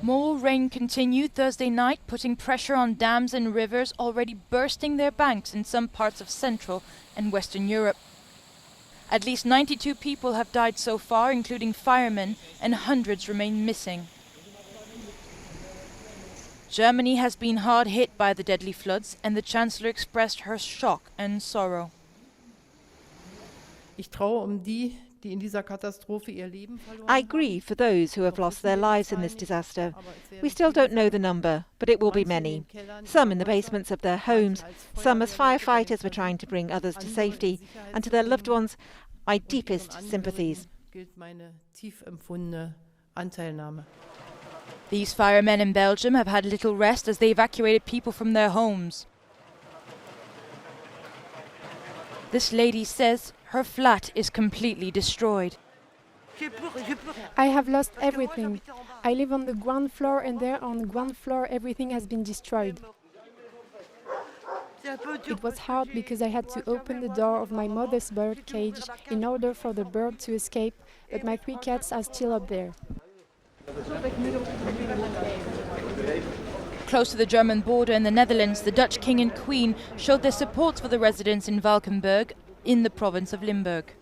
More rain continued Thursday night, putting pressure on dams and rivers already bursting their banks in some parts of Central and Western Europe. At least 92 people have died so far, including firemen, and hundreds remain missing. Germany has been hard hit by the deadly floods, and the Chancellor expressed her shock and sorrow. I grieve for those who have lost their lives in this disaster. We still don't know the number, but it will be many. Some in the basements of their homes, some as firefighters were trying to bring others to safety, and to their loved ones, my deepest sympathies. These firemen in Belgium have had little rest as they evacuated people from their homes. This lady says her flat is completely destroyed. I have lost everything. I live on the ground floor, and there on the ground floor everything has been destroyed. It was hard because I had to open the door of my mother's bird cage in order for the bird to escape, but my 3 cats are still up there. Close to the German border in the Netherlands, the Dutch King and Queen showed their support for the residents in Valkenburg, in the province of Limburg.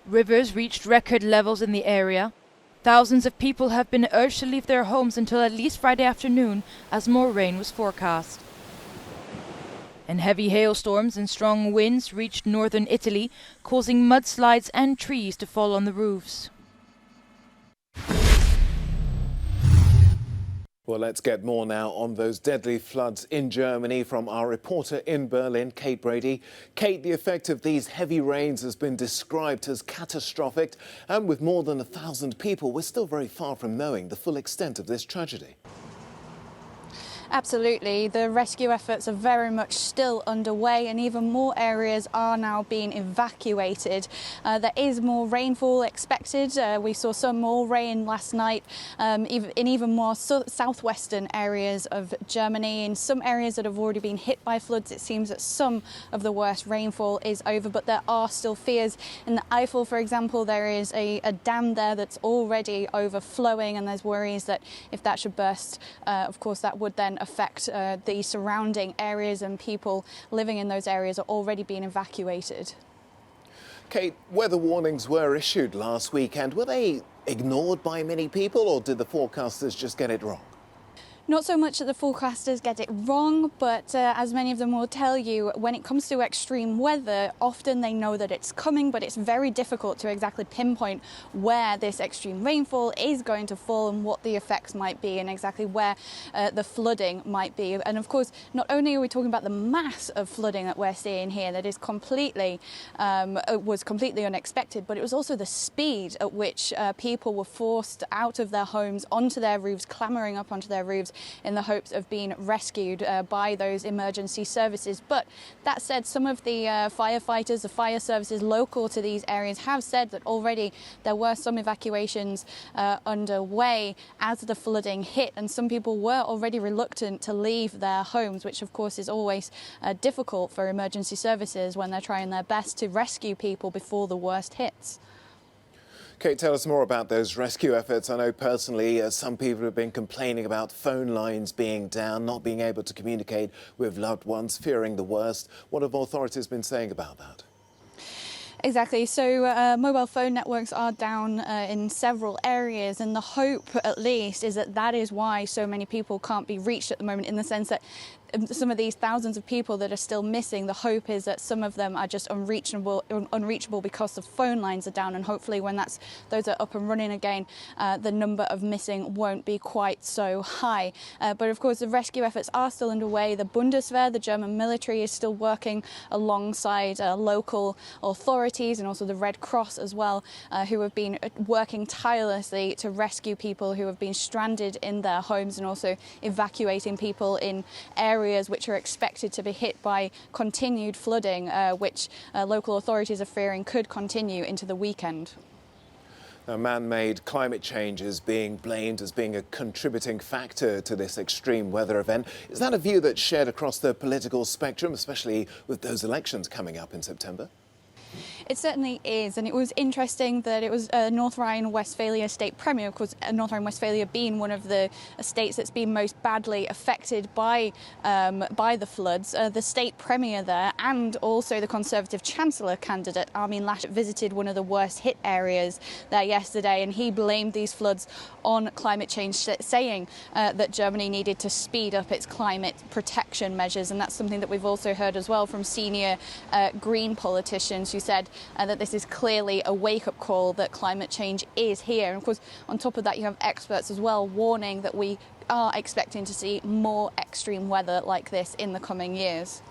Rivers reached record levels in the area. Thousands of people have been urged to leave their homes until at least Friday afternoon, as more rain was forecast. And heavy hailstorms and strong winds reached northern Italy, causing mudslides and trees to fall on the roofs. Well, let's get more now on those deadly floods in Germany from our reporter in Berlin, Kate Brady. Kate, the effect of these heavy rains has been described as catastrophic, and with more than 1,000 people, we're still very far from knowing the full extent of this tragedy. Absolutely. The rescue efforts are very much still underway, and even more areas are now being evacuated. There is more rainfall expected. We saw some more rain last night in even more southwestern areas of Germany. In some areas that have already been hit by floods, it seems that some of the worst rainfall is over, but there are still fears. In the Eifel, for example, there is a dam there that's already overflowing, and there's worries that if that should burst, of course, that would then affect the surrounding areas, and people living in those areas are already being evacuated. Kate, weather warnings were issued last weekend. Were they ignored by many people, or did the forecasters just get it wrong? Not so much that the forecasters get it wrong, but as many of them will tell you, when it comes to extreme weather, often they know that it's coming, but it's very difficult to exactly pinpoint where this extreme rainfall is going to fall and what the effects might be, and exactly where the flooding might be. And of course, not only are we talking about the mass of flooding that we're seeing here, that is was completely unexpected, but it was also the speed at which people were forced out of their homes onto their roofs, clambering up onto their roofs, in the hopes of being rescued by those emergency services. But that said, some of the firefighters, the fire services local to these areas have said that already there were some evacuations underway as the flooding hit, and some people were already reluctant to leave their homes, which of course is always difficult for emergency services when they're trying their best to rescue people before the worst hits. Kate, tell us more about those rescue efforts. I know personally some people have been complaining about phone lines being down, not being able to communicate with loved ones, fearing the worst. What have authorities been saying about that? Exactly. So mobile phone networks are down in several areas, and the hope, at least, is that that is why so many people can't be reached at the moment, in the sense that some of these thousands of people that are still missing, the hope is that some of them are just unreachable because the phone lines are down, and hopefully when those are up and running again, the number of missing won't be quite so high. But of course the rescue efforts are still underway. The Bundeswehr, the German military, is still working alongside local authorities and also the Red Cross as well, who have been working tirelessly to rescue people who have been stranded in their homes, and also evacuating people in areas which are expected to be hit by continued flooding, which local authorities are fearing could continue into the weekend. Now, man-made climate change is being blamed as being a contributing factor to this extreme weather event. Is that a view that's shared across the political spectrum, especially with those elections coming up in September? It certainly is, and it was interesting that it was North Rhine-Westphalia state premier, of course, North Rhine-Westphalia being one of the states that's been most badly affected by the floods. The state premier there and also the Conservative Chancellor candidate Armin Laschet visited one of the worst hit areas there yesterday, and he blamed these floods on climate change, saying that Germany needed to speed up its climate protection measures, and that's something that we've also heard as well from senior Green politicians who said that this is clearly a wake-up call that climate change is here. And of course, on top of that, you have experts as well warning that we are expecting to see more extreme weather like this in the coming years.